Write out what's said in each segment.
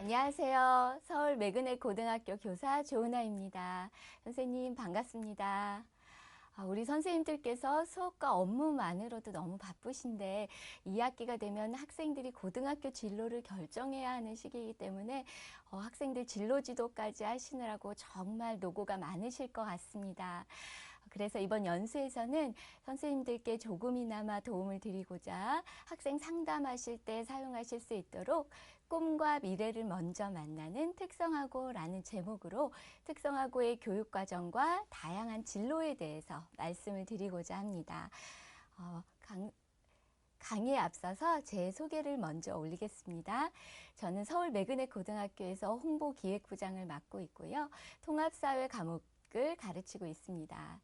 안녕하세요. 서울 매그넷 고등학교 교사 조은아입니다. 선생님 반갑습니다. 우리 선생님들께서 수업과 업무만으로도 너무 바쁘신데 2학기가 되면 학생들이 고등학교 진로를 결정해야 하는 시기이기 때문에 학생들 진로 지도까지 하시느라고 정말 노고가 많으실 것 같습니다. 그래서 이번 연수에서는 선생님들께 조금이나마 도움을 드리고자 학생 상담하실 때 사용하실 수 있도록 꿈과 미래를 먼저 만나는 특성화고라는 제목으로 특성화고의 교육과정과 다양한 진로에 대해서 말씀을 드리고자 합니다. 강의에 앞서서 제 소개를 먼저 올리겠습니다. 저는 서울 매그넷 고등학교에서 홍보기획부장을 맡고 있고요. 통합사회 과목을 가르치고 있습니다.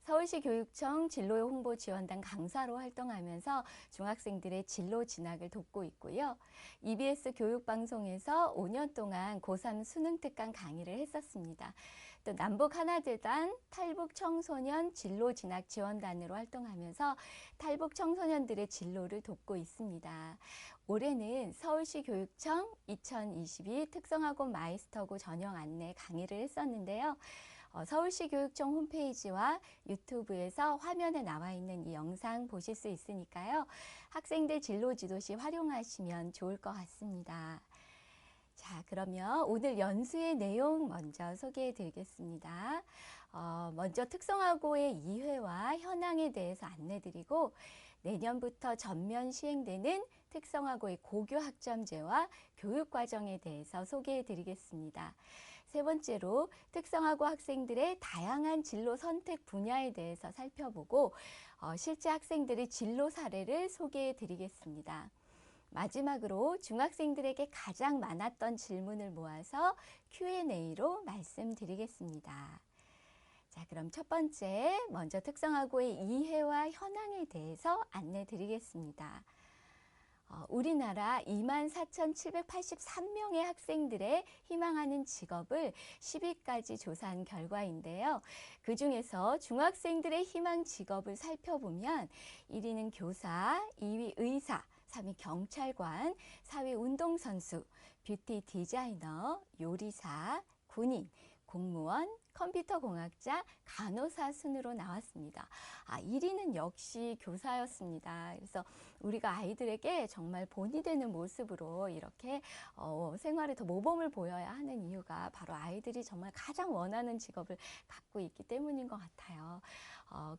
서울시 교육청 진로홍보지원단 강사로 활동하면서 중학생들의 진로 진학을 돕고 있고요. EBS 교육방송에서 5년 동안 고3 수능특강 강의를 했었습니다. 또 남북하나재단 탈북청소년 진로진학지원단으로 활동하면서 탈북청소년들의 진로를 돕고 있습니다. 올해는 서울시 교육청 2022 특성화고 마이스터고 전형 안내 강의를 했었는데요. 서울시 교육청 홈페이지와 유튜브에서 화면에 나와 있는 이 영상 보실 수 있으니까요. 학생들 진로 지도시 활용하시면 좋을 것 같습니다. 자, 그러면 오늘 연수의 내용 먼저 소개해 드리겠습니다. 먼저 특성화고의 2회와 현황에 대해서 안내 드리고 내년부터 전면 시행되는 특성화고의 고교 학점제와 교육과정에 대해서 소개해 드리겠습니다. 세 번째로 특성화고 학생들의 다양한 진로 선택 분야에 대해서 살펴보고 실제 학생들의 진로 사례를 소개해 드리겠습니다. 마지막으로 중학생들에게 가장 많았던 질문을 모아서 Q&A로 말씀드리겠습니다. 자, 그럼 첫 번째, 먼저 특성화고의 이해와 현황에 대해서 안내 드리겠습니다. 우리나라 24,783명의 학생들의 희망하는 직업을 10위까지 조사한 결과인데요. 그 중에서 중학생들의 희망 직업을 살펴보면 1위는 교사, 2위 의사, 3위 경찰관, 4위 운동선수, 뷰티 디자이너, 요리사, 군인, 공무원, 컴퓨터공학자, 간호사 순으로 나왔습니다. 1위는 역시 교사였습니다. 그래서 우리가 아이들에게 정말 본이 되는 모습으로 이렇게 생활에 더 모범을 보여야 하는 이유가 바로 아이들이 정말 가장 원하는 직업을 갖고 있기 때문인 것 같아요.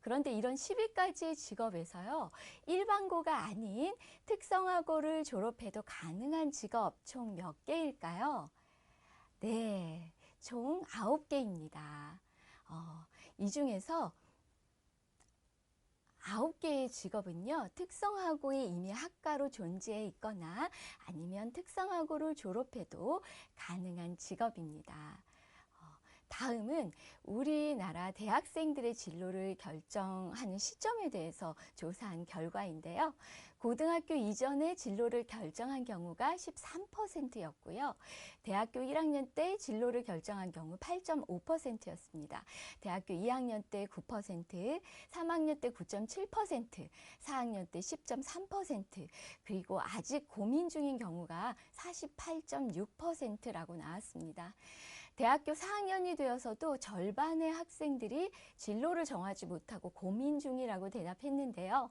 그런데 이런 10위까지의 직업에서요. 일반고가 아닌 특성화고를 졸업해도 가능한 직업 총 몇 개일까요? 네, 총 9개입니다. 이 중에서 9개의 직업은요, 특성화고에 이미 학과로 존재해 있거나 아니면 특성화고를 졸업해도 가능한 직업입니다. 다음은 우리나라 대학생들의 진로를 결정하는 시점에 대해서 조사한 결과인데요. 고등학교 이전에 진로를 결정한 경우가 13%였고요. 대학교 1학년 때 진로를 결정한 경우 8.5%였습니다. 대학교 2학년 때 9%, 3학년 때 9.7%, 4학년 때 10.3%, 그리고 아직 고민 중인 경우가 48.6%라고 나왔습니다. 대학교 4학년이 되어서도 절반의 학생들이 진로를 정하지 못하고 고민 중이라고 대답했는데요.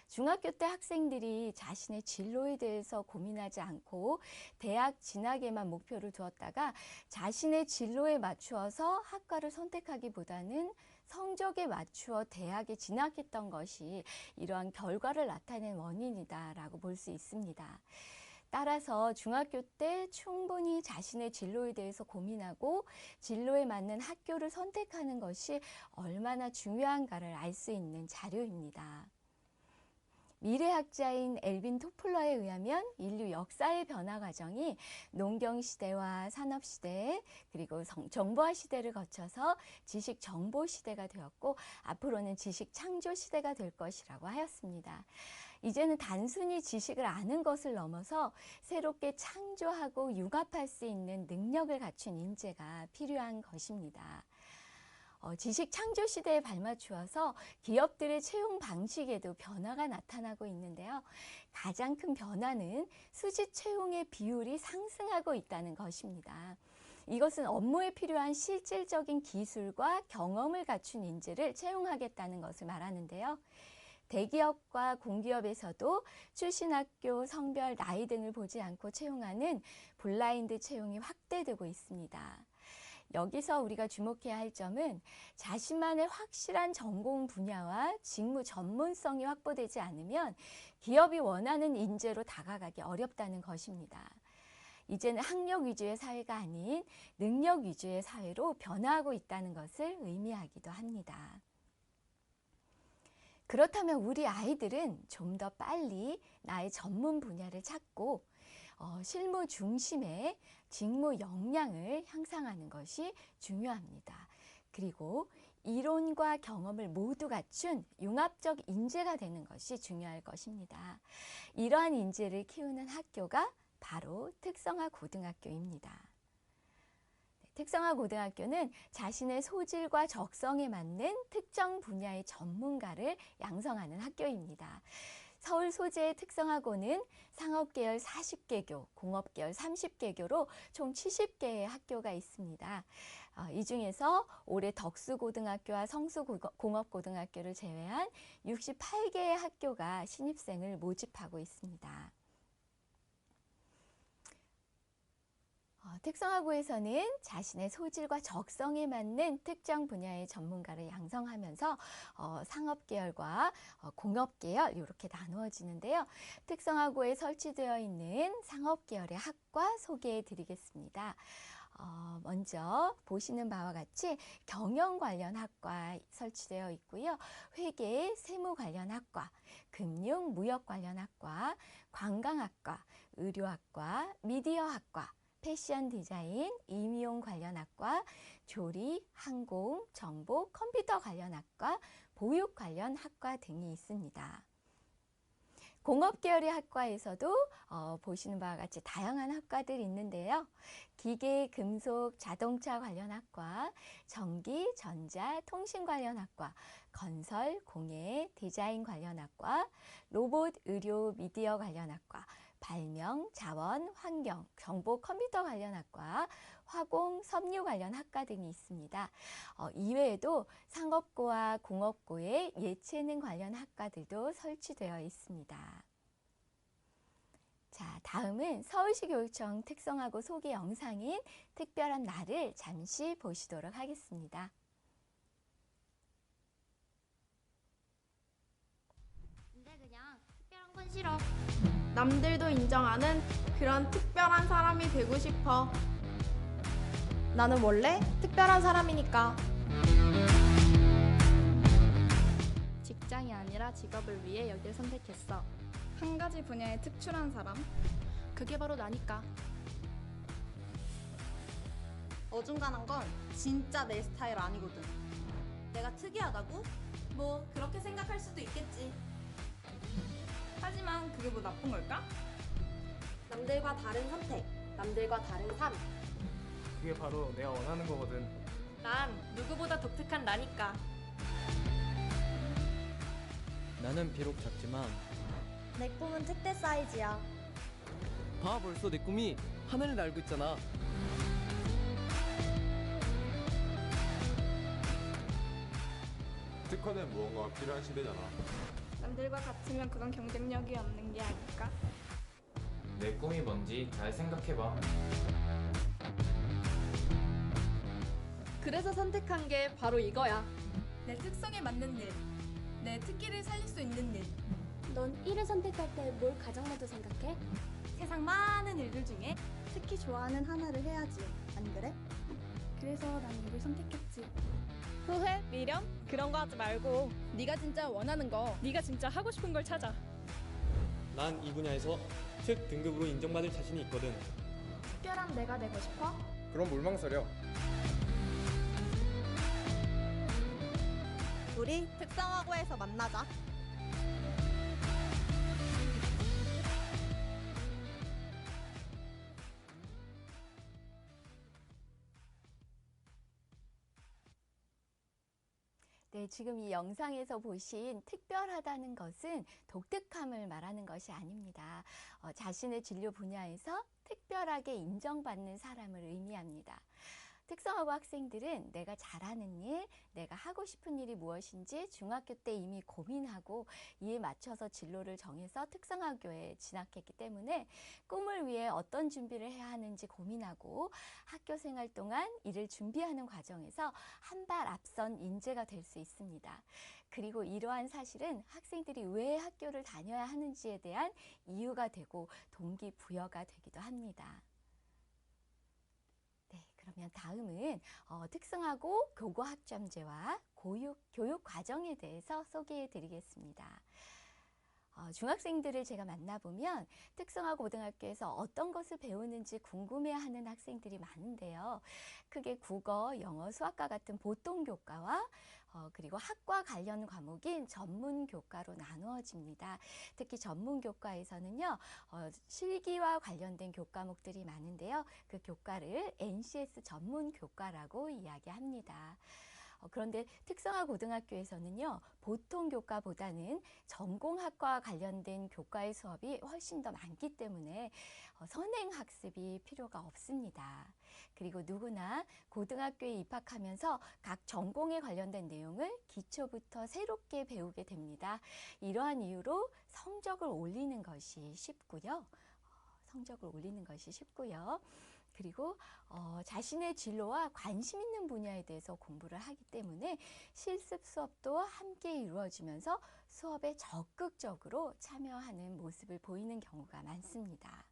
중학교 때 학생들이 자신의 진로에 대해서 고민하지 않고 대학 진학에만 목표를 두었다가 자신의 진로에 맞추어서 학과를 선택하기보다는 성적에 맞추어 대학에 진학했던 것이 이러한 결과를 나타낸 원인이다라고 볼 수 있습니다. 따라서 중학교 때 충분히 자신의 진로에 대해서 고민하고 진로에 맞는 학교를 선택하는 것이 얼마나 중요한가를 알 수 있는 자료입니다. 미래학자인 엘빈 토플러에 의하면 인류 역사의 변화 과정이 농경시대와 산업시대 그리고 정보화 시대를 거쳐서 지식정보시대가 되었고 앞으로는 지식창조시대가 될 것이라고 하였습니다. 이제는 단순히 지식을 아는 것을 넘어서 새롭게 창조하고 융합할 수 있는 능력을 갖춘 인재가 필요한 것입니다. 지식 창조 시대에 발맞추어서 기업들의 채용 방식에도 변화가 나타나고 있는데요. 가장 큰 변화는 수직 채용의 비율이 상승하고 있다는 것입니다. 이것은 업무에 필요한 실질적인 기술과 경험을 갖춘 인재를 채용하겠다는 것을 말하는데요. 대기업과 공기업에서도 출신 학교, 성별, 나이 등을 보지 않고 채용하는 블라인드 채용이 확대되고 있습니다. 여기서 우리가 주목해야 할 점은 자신만의 확실한 전공 분야와 직무 전문성이 확보되지 않으면 기업이 원하는 인재로 다가가기 어렵다는 것입니다. 이제는 학력 위주의 사회가 아닌 능력 위주의 사회로 변화하고 있다는 것을 의미하기도 합니다. 그렇다면 우리 아이들은 좀 더 빨리 나의 전문 분야를 찾고 실무 중심의 직무 역량을 향상하는 것이 중요합니다. 그리고 이론과 경험을 모두 갖춘 융합적 인재가 되는 것이 중요할 것입니다. 이러한 인재를 키우는 학교가 바로 특성화 고등학교입니다. 특성화 고등학교는 자신의 소질과 적성에 맞는 특정 분야의 전문가를 양성하는 학교입니다. 서울 소재의 특성화고는 상업계열 40개교, 공업계열 30개교로 총 70개의 학교가 있습니다. 이 중에서 올해 덕수고등학교와 성수공업고등학교를 제외한 68개의 학교가 신입생을 모집하고 있습니다. 특성화고에서는 자신의 소질과 적성에 맞는 특정 분야의 전문가를 양성하면서 상업계열과 공업계열 이렇게 나누어지는데요. 특성화고에 설치되어 있는 상업계열의 학과 소개해 드리겠습니다. 먼저 보시는 바와 같이 경영 관련 학과 설치되어 있고요. 회계, 세무 관련 학과, 금융, 무역 관련 학과, 관광학과, 의료학과, 미디어학과, 패션 디자인, 임용 관련 학과, 조리, 항공, 정보, 컴퓨터 관련 학과, 보육 관련 학과 등이 있습니다. 공업 계열의 학과에서도 보시는 바와 같이 다양한 학과들이 있는데요. 기계, 금속, 자동차 관련 학과, 전기, 전자, 통신 관련 학과, 건설, 공예, 디자인 관련 학과, 로봇, 의료, 미디어 관련 학과, 발명, 자원, 환경, 정보, 컴퓨터 관련 학과, 화공, 섬유 관련 학과 등이 있습니다. 이외에도 상업고와 공업고의 예체능 관련 학과들도 설치되어 있습니다. 자, 다음은 서울시 교육청 특성화고 소개 영상인 특별한 날을 잠시 보시도록 하겠습니다. 근데 그냥 특별한 건 싫어. 남들도 인정하는 그런 특별한 사람이 되고 싶어. 나는 원래 특별한 사람이니까. 직장이 아니라 직업을 위해 여길 선택했어. 한 가지 분야에 특출한 사람? 그게 바로 나니까. 어중간한 건 진짜 내 스타일 아니거든. 내가 특이하다고? 뭐 그렇게 생각할 수도 있겠지. 하지만 그게 뭐 나쁜 걸까? 남들과 다른 선택, 남들과 다른 삶. 그게 바로 내가 원하는 거거든. 난 누구보다 독특한 나니까. 나는 비록 작지만 내 꿈은 특대 사이즈야. 봐, 벌써 내 꿈이 하늘을 날고 있잖아. 특허는 무언가가 필요한 시대잖아. 남들과 같으면 그건 경쟁력이 없는 게 아닐까? 내 꿈이 뭔지 잘 생각해봐. 그래서 선택한 게 바로 이거야. 내 특성에 맞는 일, 내 특기를 살릴 수 있는 일. 넌 일을 선택할 때 뭘 가장 먼저 생각해? 세상 많은 일들 중에 특히 좋아하는 하나를 해야지. 안 그래? 그래서 난 일을 선택했지. 후회? 미련? 그런 거 하지 말고 네가 진짜 원하는 거, 네가 진짜 하고 싶은 걸 찾아. 난 이 분야에서 특 등급으로 인정받을 자신이 있거든. 특별한 내가 되고 싶어? 그럼 뭘 망설여? 우리 특성화고에서 만나자. 네, 지금 이 영상에서 보신 특별하다는 것은 독특함을 말하는 것이 아닙니다. 자신의 진로 분야에서 특별하게 인정받는 사람을 의미합니다. 특성화고 학생들은 내가 잘하는 일, 내가 하고 싶은 일이 무엇인지 중학교 때 이미 고민하고 이에 맞춰서 진로를 정해서 특성화고에 진학했기 때문에 꿈을 위해 어떤 준비를 해야 하는지 고민하고 학교 생활 동안 이를 준비하는 과정에서 한 발 앞선 인재가 될 수 있습니다. 그리고 이러한 사실은 학생들이 왜 학교를 다녀야 하는지에 대한 이유가 되고 동기부여가 되기도 합니다. 네, 그러면 다음은 특성화고 교과학점제와 교육 과정에 대해서 소개해 드리겠습니다. 중학생들을 제가 만나보면 특성화 고등학교에서 어떤 것을 배우는지 궁금해하는 학생들이 많은데요. 크게 국어, 영어, 수학과 같은 보통 교과와 그리고 학과 관련 과목인 전문 교과로 나누어집니다. 특히 전문 교과에서는요, 실기와 관련된 교과목들이 많은데요. 그 교과를 NCS 전문 교과라고 이야기합니다. 그런데 특성화 고등학교에서는요, 보통 교과보다는 전공학과와 관련된 교과의 수업이 훨씬 더 많기 때문에 선행학습이 필요가 없습니다. 그리고 누구나 고등학교에 입학하면서 각 전공에 관련된 내용을 기초부터 새롭게 배우게 됩니다. 이러한 이유로 성적을 올리는 것이 쉽고요. 그리고 자신의 진로와 관심 있는 분야에 대해서 공부를 하기 때문에 실습 수업도 함께 이루어지면서 수업에 적극적으로 참여하는 모습을 보이는 경우가 많습니다.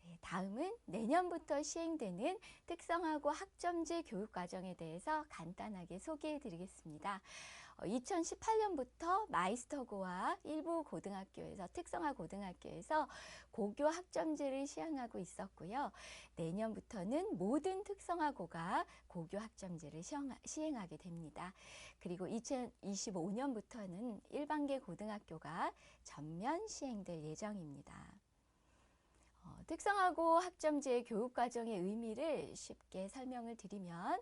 네, 다음은 내년부터 시행되는 특성화고 학점제 교육과정에 대해서 간단하게 소개해 드리겠습니다. 2018년부터 마이스터고와 일부 고등학교에서 특성화 고등학교에서 고교 학점제를 시행하고 있었고요. 내년부터는 모든 특성화고가 고교 학점제를 시행하게 됩니다. 그리고 2025년부터는 일반계 고등학교가 전면 시행될 예정입니다. 특성화고 학점제의 교육과정의 의미를 쉽게 설명을 드리면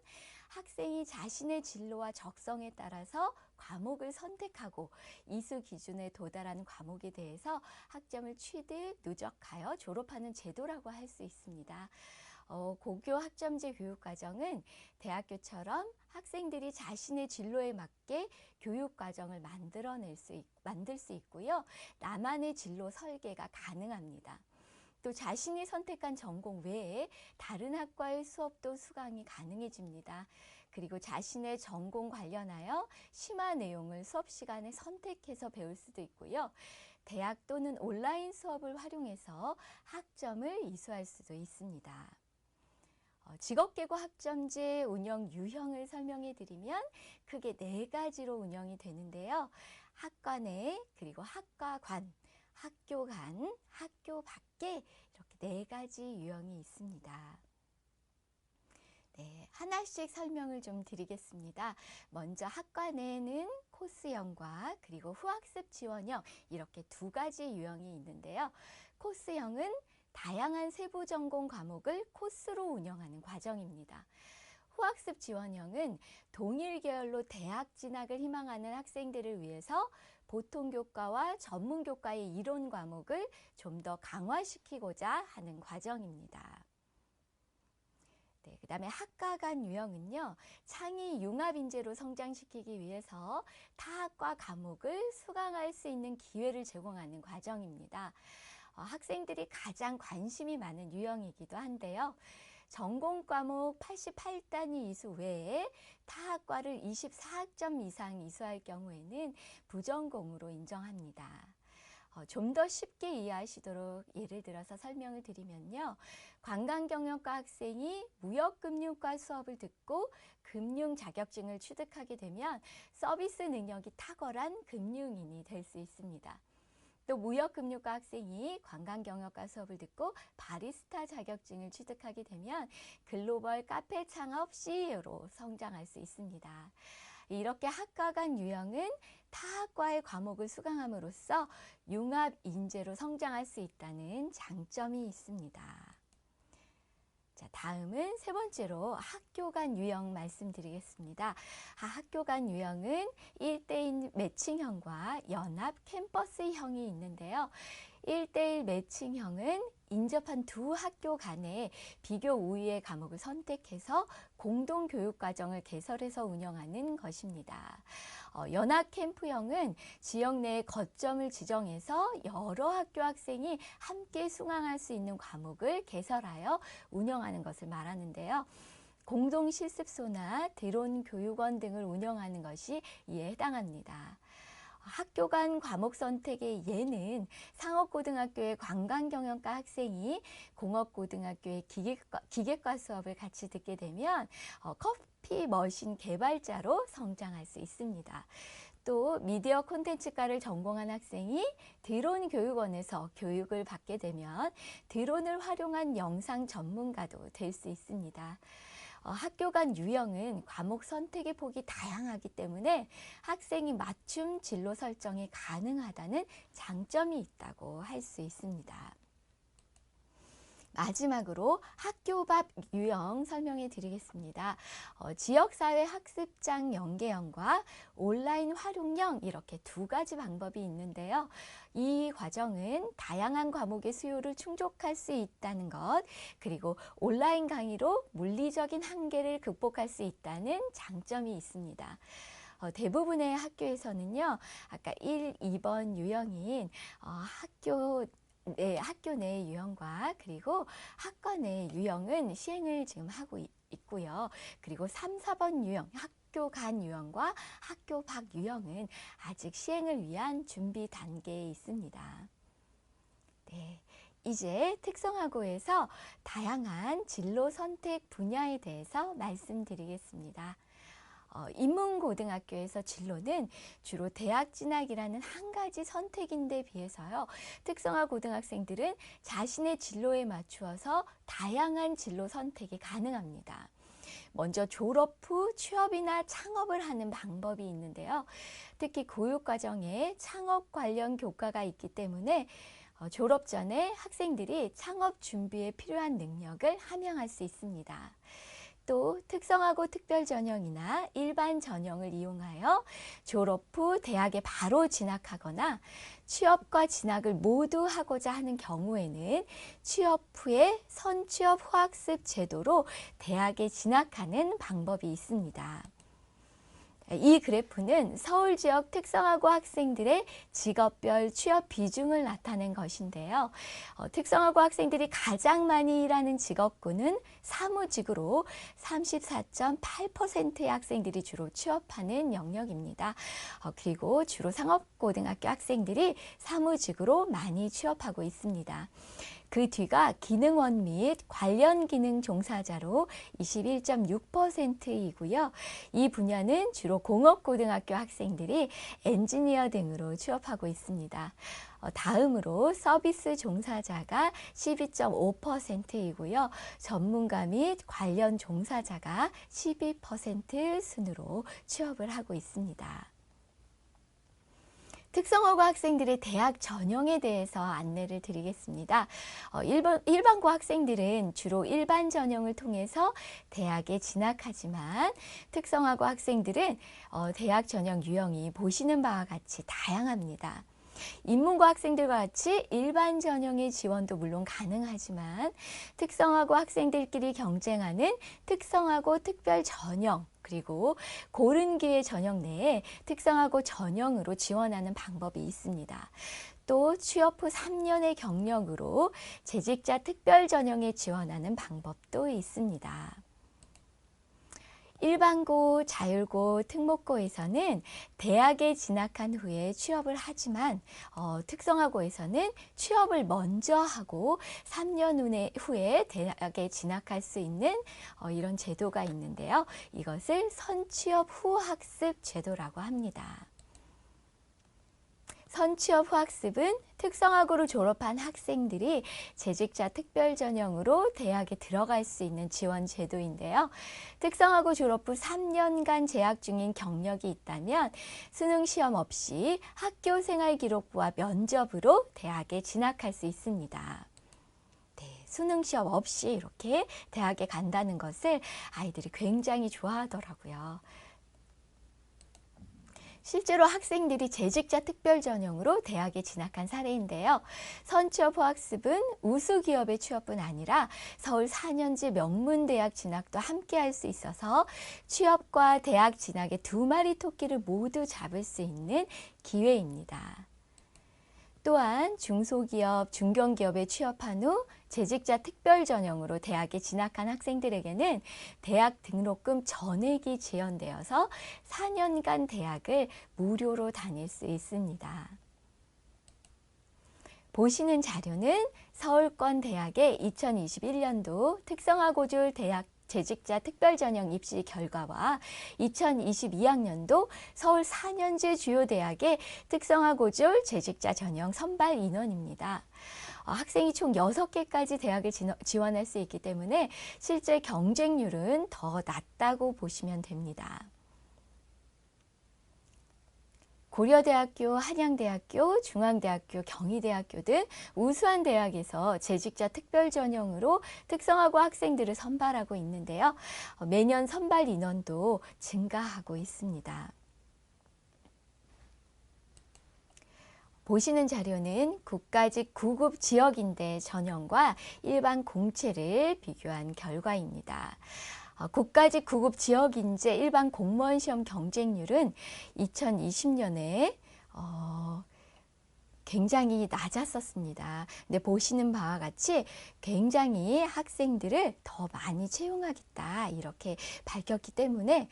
학생이 자신의 진로와 적성에 따라서 과목을 선택하고 이수 기준에 도달하는 과목에 대해서 학점을 취득, 누적하여 졸업하는 제도라고 할 수 있습니다. 고교 학점제 교육과정은 대학교처럼 학생들이 자신의 진로에 맞게 교육과정을 만들 수 있고요. 나만의 진로 설계가 가능합니다. 또 자신이 선택한 전공 외에 다른 학과의 수업도 수강이 가능해집니다. 그리고 자신의 전공 관련하여 심화 내용을 수업 시간에 선택해서 배울 수도 있고요. 대학 또는 온라인 수업을 활용해서 학점을 이수할 수도 있습니다. 직업계고 학점제 운영 유형을 설명해 드리면 크게 4가지로 운영이 되는데요. 학과 내, 그리고 학과 관, 학교 간, 학교 밖에 이렇게 4가지 유형이 있습니다. 네, 하나씩 설명을 좀 드리겠습니다. 먼저 학과 내에는 코스형과 그리고 후학습 지원형 이렇게 2가지 유형이 있는데요. 코스형은 다양한 세부 전공 과목을 코스로 운영하는 과정입니다. 후학습 지원형은 동일 계열로 대학 진학을 희망하는 학생들을 위해서 보통 교과와 전문 교과의 이론 과목을 좀 더 강화시키고자 하는 과정입니다. 네, 그 다음에 학과 간 유형은요, 창의 융합 인재로 성장시키기 위해서 타학과 과목을 수강할 수 있는 기회를 제공하는 과정입니다. 학생들이 가장 관심이 많은 유형이기도 한데요. 전공 과목 88단위 이수 외에 타학과를 24학점 이상 이수할 경우에는 부전공으로 인정합니다. 좀 더 쉽게 이해하시도록 예를 들어서 설명을 드리면요. 관광경영과 학생이 무역금융과 수업을 듣고 금융 자격증을 취득하게 되면 서비스 능력이 탁월한 금융인이 될 수 있습니다. 또 무역금융과 학생이 관광경영과 수업을 듣고 바리스타 자격증을 취득하게 되면 글로벌 카페 창업 CEO로 성장할 수 있습니다. 이렇게 학과 간 유형은 타학과의 과목을 수강함으로써 융합 인재로 성장할 수 있다는 장점이 있습니다. 자, 다음은 세 번째로 학교 간 유형 말씀드리겠습니다. 학교 간 유형은 1대1 매칭형과 연합 캠퍼스형이 있는데요. 1대1 매칭형은 인접한 두 학교 간에 비교 우위의 과목을 선택해서 공동 교육 과정을 개설해서 운영하는 것입니다. 연합 캠프형은 지역 내의 거점을 지정해서 여러 학교 학생이 함께 수강할 수 있는 과목을 개설하여 운영하는 것을 말하는데요. 공동 실습소나 드론 교육원 등을 운영하는 것이 이에 해당합니다. 학교 간 과목 선택의 예는 상업고등학교의 관광경영과 학생이 공업고등학교의 기계과 수업을 같이 듣게 되면 커피 머신 개발자로 성장할 수 있습니다. 또 미디어 콘텐츠과를 전공한 학생이 드론 교육원에서 교육을 받게 되면 드론을 활용한 영상 전문가도 될 수 있습니다. 학교 간 유형은 과목 선택의 폭이 다양하기 때문에 학생이 맞춤 진로 설정이 가능하다는 장점이 있다고 할 수 있습니다. 마지막으로 학교밥 유형 설명해 드리겠습니다. 지역사회 학습장 연계형과 온라인 활용형 이렇게 두 가지 방법이 있는데요. 이 과정은 다양한 과목의 수요를 충족할 수 있다는 것, 그리고 온라인 강의로 물리적인 한계를 극복할 수 있다는 장점이 있습니다. 대부분의 학교에서는요, 아까 1, 2번 유형인 학교 내 유형과 그리고 학과 내 유형은 시행을 지금 하고 있고요. 그리고 3, 4번 유형, 학교 간 유형과 학교 밖 유형은 아직 시행을 위한 준비 단계에 있습니다. 네, 이제 특성화고에서 다양한 진로 선택 분야에 대해서 말씀드리겠습니다. 인문고등학교에서 진로는 주로 대학 진학이라는 한 가지 선택인데 비해서요. 특성화 고등학생들은 자신의 진로에 맞추어서 다양한 진로 선택이 가능합니다. 먼저 졸업 후 취업이나 창업을 하는 방법이 있는데요. 특히 교육과정에 창업 관련 교과가 있기 때문에 졸업 전에 학생들이 창업 준비에 필요한 능력을 함양할 수 있습니다. 또 특성화고 특별 전형이나 일반 전형을 이용하여 졸업 후 대학에 바로 진학하거나 취업과 진학을 모두 하고자 하는 경우에는 취업 후에 선취업 후학습 제도로 대학에 진학하는 방법이 있습니다. 이 그래프는 서울 지역 특성화고 학생들의 직업별 취업 비중을 나타낸 것인데요. 특성화고 학생들이 가장 많이 일하는 직업군은 사무직으로 34.8%의 학생들이 주로 취업하는 영역입니다. 그리고 주로 상업고등학교 학생들이 사무직으로 많이 취업하고 있습니다. 그 뒤가 기능원 및 관련 기능 종사자로 21.6%이고요. 이 분야는 주로 공업고등학교 학생들이 엔지니어 등으로 취업하고 있습니다. 다음으로 서비스 종사자가 12.5%이고요. 전문가 및 관련 종사자가 12% 순으로 취업을 하고 있습니다. 특성화고 학생들의 대학 전형에 대해서 안내를 드리겠습니다. 일반고 학생들은 주로 일반 전형을 통해서 대학에 진학하지만 특성화고 학생들은 대학 전형 유형이 보시는 바와 같이 다양합니다. 인문고 학생들과 같이 일반 전형의 지원도 물론 가능하지만 특성화고 학생들끼리 경쟁하는 특성화고 특별 전형 그리고 고른 기회 전형 내에 특성화고 전형으로 지원하는 방법이 있습니다. 또 취업 후 3년의 경력으로 재직자 특별 전형에 지원하는 방법도 있습니다. 일반고, 자율고, 특목고에서는 대학에 진학한 후에 취업을 하지만 특성화고에서는 취업을 먼저 하고 3년 후에 대학에 진학할 수 있는 이런 제도가 있는데요. 이것을 선취업 후 학습 제도라고 합니다. 선취업 후 학습은 특성화고를 졸업한 학생들이 재직자 특별 전형으로 대학에 들어갈 수 있는 지원 제도인데요. 특성화고 졸업 후 3년간 재학 중인 경력이 있다면 수능 시험 없이 학교 생활 기록부와 면접으로 대학에 진학할 수 있습니다. 네, 수능 시험 없이 이렇게 대학에 간다는 것을 아이들이 굉장히 좋아하더라고요. 실제로 학생들이 재직자 특별 전형으로 대학에 진학한 사례인데요. 선취업호학습은 우수 기업의 취업뿐 아니라 서울 4년제 명문대학 진학도 함께 할 수 있어서 취업과 대학 진학의 두 마리 토끼를 모두 잡을 수 있는 기회입니다. 또한 중소기업, 중견기업에 취업한 후 재직자 특별 전형으로 대학에 진학한 학생들에게는 대학 등록금 전액이 지원되어서 4년간 대학을 무료로 다닐 수 있습니다. 보시는 자료는 서울권 대학의 2021년도 특성화고졸 대학 재직자 특별전형 입시 결과와 2022학년도 서울 4년제 주요 대학의 특성화고졸 재직자 전형 선발 인원입니다. 학생이 총 6개까지 대학을 지원할 수 있기 때문에 실제 경쟁률은 더 낮다고 보시면 됩니다. 고려대학교, 한양대학교, 중앙대학교, 경희대학교 등 우수한 대학에서 재직자 특별 전형으로 특성화고 학생들을 선발하고 있는데요. 매년 선발 인원도 증가하고 있습니다. 보시는 자료는 국가직 9급 지역인대 전형과 일반 공채를 비교한 결과입니다. 국가직 9급 지역인재 일반 공무원 시험 경쟁률은 2020년에 굉장히 낮았었습니다. 근데 보시는 바와 같이 굉장히 학생들을 더 많이 채용하겠다 이렇게 밝혔기 때문에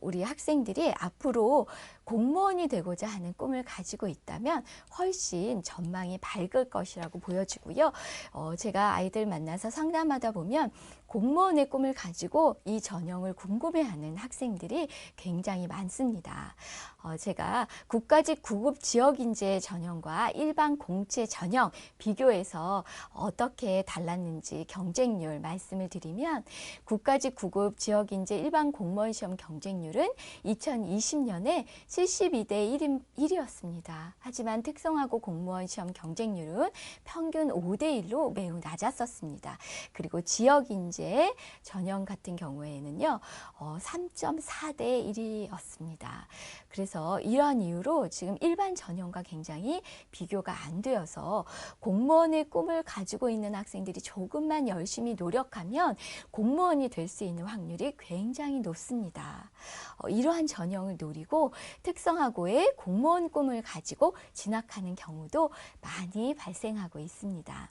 우리 학생들이 앞으로 공무원이 되고자 하는 꿈을 가지고 있다면 훨씬 전망이 밝을 것이라고 보여지고요. 제가 아이들 만나서 상담하다 보면 공무원의 꿈을 가지고 이 전형을 궁금해하는 학생들이 굉장히 많습니다. 제가 국가직 9급 지역인재 전형과 일반 공채 전형 비교해서 어떻게 달랐는지 경쟁률 말씀을 드리면 국가직 9급 지역인재 일반 공무원 시험 경쟁률은 2020년에 72대 1이었습니다. 하지만 특성화고 공무원 시험 경쟁률은 평균 5대 1로 매우 낮았었습니다. 그리고 지역인재 전형 같은 경우에는요 3.4대 1이었습니다. 그래서 이러한 이유로 지금 일반 전형과 굉장히 비교가 안 되어서 공무원의 꿈을 가지고 있는 학생들이 조금만 열심히 노력하면 공무원이 될 수 있는 확률이 굉장히 높습니다. 이러한 전형을 노리고 특성화고의 공무원 꿈을 가지고 진학하는 경우도 많이 발생하고 있습니다.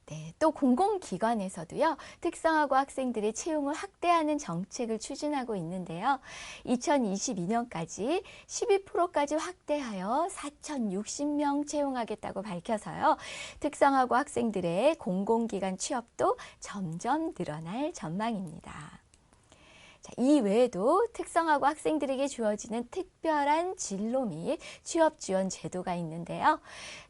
네, 또 공공기관에서도요, 특성화고 학생들의 채용을 확대하는 정책을 추진하고 있는데요. 2022년까지 12%까지 확대하여 4,060명 채용하겠다고 밝혀서요. 특성화고 학생들의 공공기관 취업도 점점 늘어날 전망입니다. 이 외에도 특성화고 학생들에게 주어지는 특별한 진로 및 취업 지원 제도가 있는데요.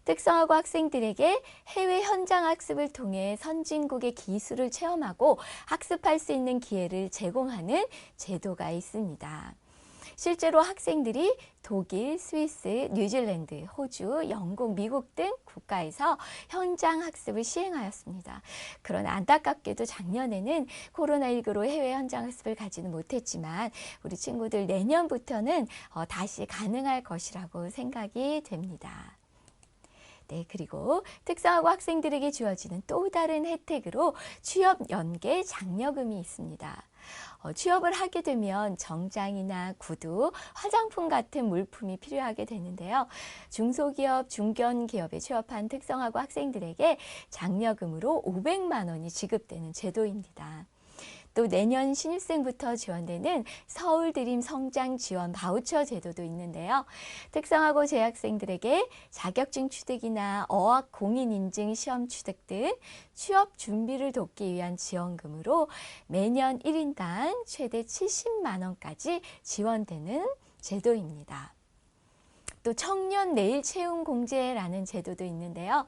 특성화고 학생들에게 해외 현장 학습을 통해 선진국의 기술을 체험하고 학습할 수 있는 기회를 제공하는 제도가 있습니다. 실제로 학생들이 독일, 스위스, 뉴질랜드, 호주, 영국, 미국 등 국가에서 현장 학습을 시행하였습니다. 그러나 안타깝게도 작년에는 코로나19로 해외 현장 학습을 가지는 못했지만 우리 친구들 내년부터는 다시 가능할 것이라고 생각이 됩니다. 네, 그리고 특성화고 학생들에게 주어지는 또 다른 혜택으로 취업 연계 장려금이 있습니다. 취업을 하게 되면 정장이나 구두, 화장품 같은 물품이 필요하게 되는데요. 중소기업, 중견기업에 취업한 특성화고 학생들에게 장려금으로 500만 원이 지급되는 제도입니다. 또 내년 신입생부터 지원되는 서울드림 성장 지원 바우처 제도도 있는데요. 특성화고 재학생들에게 자격증 취득이나 어학 공인 인증 시험 취득 등 취업 준비를 돕기 위한 지원금으로 매년 1인당 최대 70만 원까지 지원되는 제도입니다. 또 청년 내일 채움 공제라는 제도도 있는데요.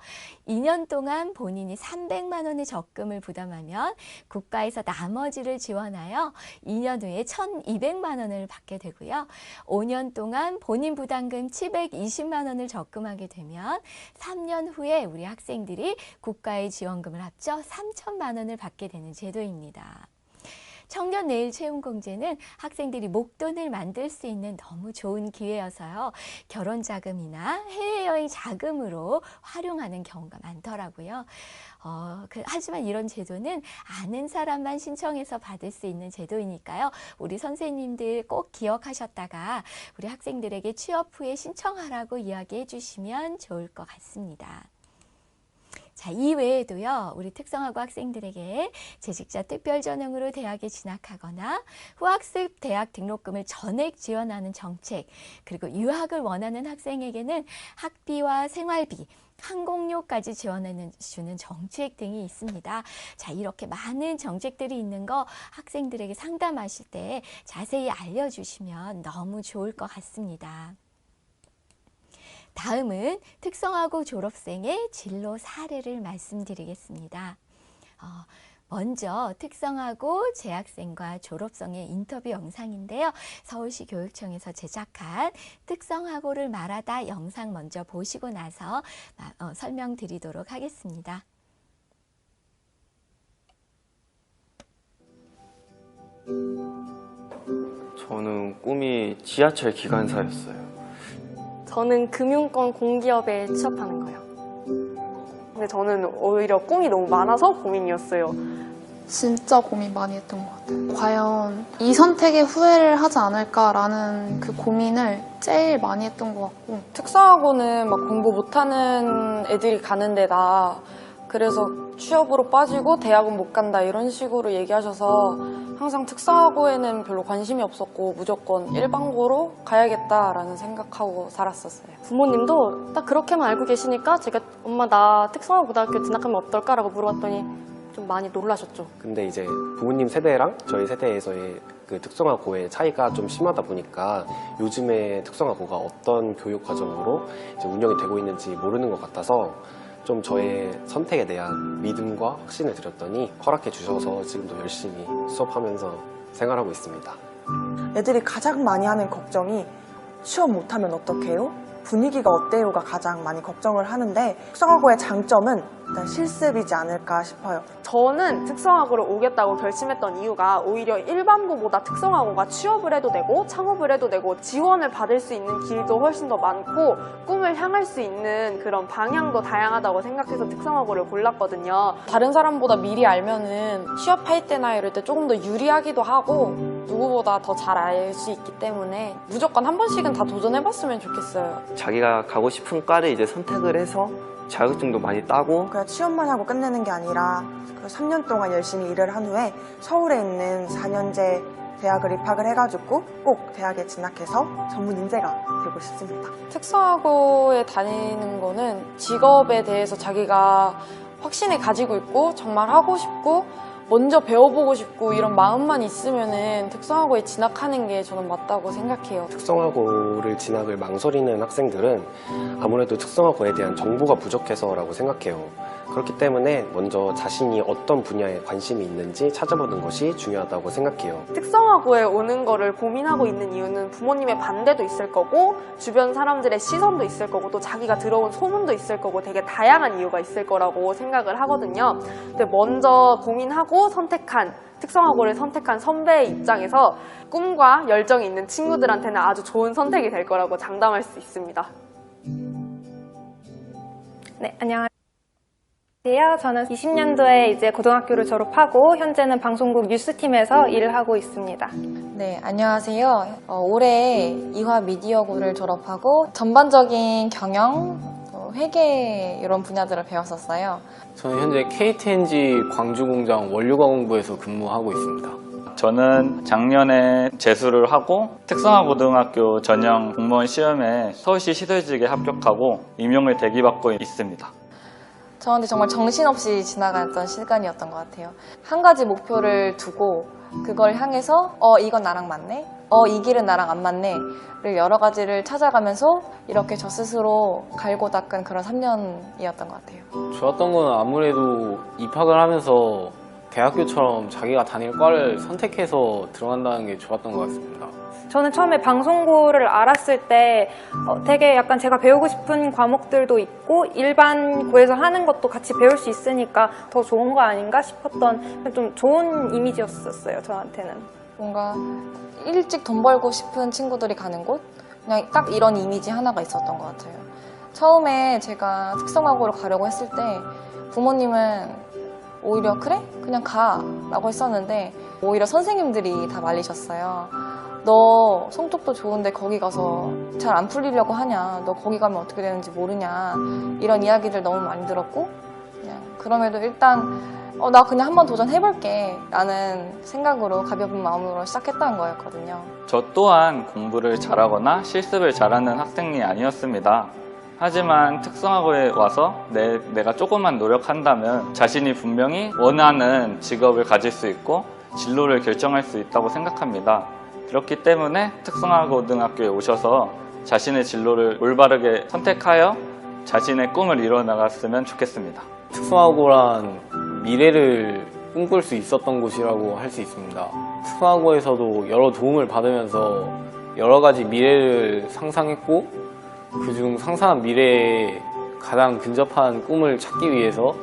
2년 동안 본인이 300만 원의 적금을 부담하면 국가에서 나머지를 지원하여 2년 후에 1,200만 원을 받게 되고요. 5년 동안 본인 부담금 720만 원을 적금하게 되면 3년 후에 우리 학생들이 국가의 지원금을 합쳐 3천만 원을 받게 되는 제도입니다. 청년 내일 채움 공제는 학생들이 목돈을 만들 수 있는 너무 좋은 기회여서요. 결혼 자금이나 해외여행 자금으로 활용하는 경우가 많더라고요. 하지만 이런 제도는 아는 사람만 신청해서 받을 수 있는 제도이니까요. 우리 선생님들 꼭 기억하셨다가 우리 학생들에게 취업 후에 신청하라고 이야기해 주시면 좋을 것 같습니다. 자, 이 외에도요, 우리 특성화고 학생들에게 재직자 특별 전형으로 대학에 진학하거나 후학습 대학 등록금을 전액 지원하는 정책, 그리고 유학을 원하는 학생에게는 학비와 생활비, 항공료까지 지원해 주는 정책 등이 있습니다. 자, 이렇게 많은 정책들이 있는 거 학생들에게 상담하실 때 자세히 알려주시면 너무 좋을 것 같습니다. 다음은 특성화고 졸업생의 진로 사례를 말씀드리겠습니다. 먼저 특성화고 재학생과 졸업생의 인터뷰 영상인데요. 서울시 교육청에서 제작한 특성화고를 말하다 영상 먼저 보시고 나서 설명드리도록 하겠습니다. 저는 꿈이 지하철 기관사였어요. 저는 금융권 공기업에 취업하는 거예요. 근데 저는 오히려 꿈이 너무 많아서 고민이었어요. 진짜 고민 많이 했던 것 같아요. 과연 이 선택에 후회를 하지 않을까라는 그 고민을 제일 많이 했던 것 같고. 특성화고는 막 공부 못하는 애들이 가는 데다 그래서 취업으로 빠지고 대학은 못 간다 이런 식으로 얘기하셔서 항상 특성화고에는 별로 관심이 없었고 무조건 일반고로 가야겠다라는 생각하고 살았었어요. 부모님도 딱 그렇게만 알고 계시니까 제가 엄마 나 특성화 고등학교 진학하면 어떨까라고 물어봤더니 좀 많이 놀라셨죠. 근데 이제 부모님 세대랑 저희 세대에서의 그 특성화고의 차이가 좀 심하다 보니까 요즘에 특성화고가 어떤 교육 과정으로 이제 운영이 되고 있는지 모르는 것 같아서 좀 저의 선택에 대한 믿음과 확신을 드렸더니 허락해 주셔서 지금도 열심히 수업하면서 생활하고 있습니다. 애들이 가장 많이 하는 걱정이 취업 못하면 어떡해요? 분위기가 어때요가 가장 많이 걱정을 하는데 특성화고의 장점은 일단 실습이지 않을까 싶어요. 저는 특성화고를 오겠다고 결심했던 이유가 오히려 일반고보다 특성화고가 취업을 해도 되고 창업을 해도 되고 지원을 받을 수 있는 길도 훨씬 더 많고 꿈을 향할 수 있는 그런 방향도 다양하다고 생각해서 특성화고를 골랐거든요. 다른 사람보다 미리 알면은 취업할 때나 이럴 때 조금 더 유리하기도 하고 누구보다 더 잘 알 수 있기 때문에 무조건 한 번씩은 다 도전해봤으면 좋겠어요. 자기가 가고 싶은 과를 이제 선택을 해서 자격증도 많이 따고 그냥 취업만 하고 끝내는 게 아니라 3년 동안 열심히 일을 한 후에 서울에 있는 4년제 대학을 입학을 해가지고 꼭 대학에 진학해서 전문 인재가 되고 싶습니다. 특성화고에 다니는 거는 직업에 대해서 자기가 확신을 가지고 있고 정말 하고 싶고 먼저 배워보고 싶고 이런 마음만 있으면은 특성화고에 진학하는 게 저는 맞다고 생각해요. 특성화고를 진학을 망설이는 학생들은 아무래도 특성화고에 대한 정보가 부족해서라고 생각해요. 그렇기 때문에 먼저 자신이 어떤 분야에 관심이 있는지 찾아보는 것이 중요하다고 생각해요. 특성화고에 오는 거를 고민하고 있는 이유는 부모님의 반대도 있을 거고 주변 사람들의 시선도 있을 거고 또 자기가 들어온 소문도 있을 거고 되게 다양한 이유가 있을 거라고 생각을 하거든요. 근데 먼저 고민하고 특성화고를 선택한 선배의 입장에서 꿈과 열정이 있는 친구들한테는 아주 좋은 선택이 될 거라고 장담할 수 있습니다. 네, 안녕하세요. 저는 20년도에 이제 고등학교를 졸업하고 현재는 방송국 뉴스팀에서 일을 하고 있습니다. 네, 안녕하세요. 올해 이화 미디어고를 졸업하고 전반적인 경영, 회계 이런 분야들을 배웠었어요. 저는 현재 KTNG 광주공장 원료가공부에서 근무하고 있습니다. 저는 작년에 재수를 하고 특성화고등학교 전형 공무원 시험에 서울시 시설직에 합격하고 임용을 대기받고 있습니다. 저한테 정말 정신없이 지나갔던 시간이었던 것 같아요. 한 가지 목표를 두고 그걸 향해서 이건 나랑 맞네? 이 길은 나랑 안 맞네를 여러 가지를 찾아가면서 이렇게 저 스스로 갈고 닦은 그런 3년이었던 것 같아요. 좋았던 건 아무래도 입학을 하면서 대학교처럼 자기가 다닐 과를 선택해서 들어간다는 게 좋았던 것 같습니다. 저는 처음에 방송고를 알았을 때 되게 약간 제가 배우고 싶은 과목들도 있고 일반고에서 하는 것도 같이 배울 수 있으니까 더 좋은 거 아닌가 싶었던 좀 좋은 이미지였었어요, 저한테는. 뭔가 일찍 돈 벌고 싶은 친구들이 가는 곳? 그냥 딱 이런 이미지 하나가 있었던 것 같아요. 처음에 제가 특성화고를 가려고 했을 때 부모님은 오히려 그래? 그냥 가 라고 했었는데 오히려 선생님들이 다 말리셨어요. 너 성적도 좋은데 거기 가서 잘 안 풀리려고 하냐, 너 거기 가면 어떻게 되는지 모르냐, 이런 이야기를 너무 많이 들었고 그냥 그럼에도 일단 나 그냥 한번 도전해볼게 라는 생각으로 가벼운 마음으로 시작했던 거였거든요. 저 또한 공부를 잘하거나 실습을 잘하는 학생이 아니었습니다. 하지만 특성화고에 와서 내가 조금만 노력한다면 자신이 분명히 원하는 직업을 가질 수 있고 진로를 결정할 수 있다고 생각합니다. 그렇기 때문에 특성화고등학교에 오셔서 자신의 진로를 올바르게 선택하여 자신의 꿈을 이뤄나갔으면 좋겠습니다. 특성화고란 미래를 꿈꿀 수 있었던 곳이라고 할 수 있습니다. 특성화고에서도 여러 도움을 받으면서 여러 가지 미래를 상상했고 그중 상상한 미래에 가장 근접한 꿈을 찾기 위해서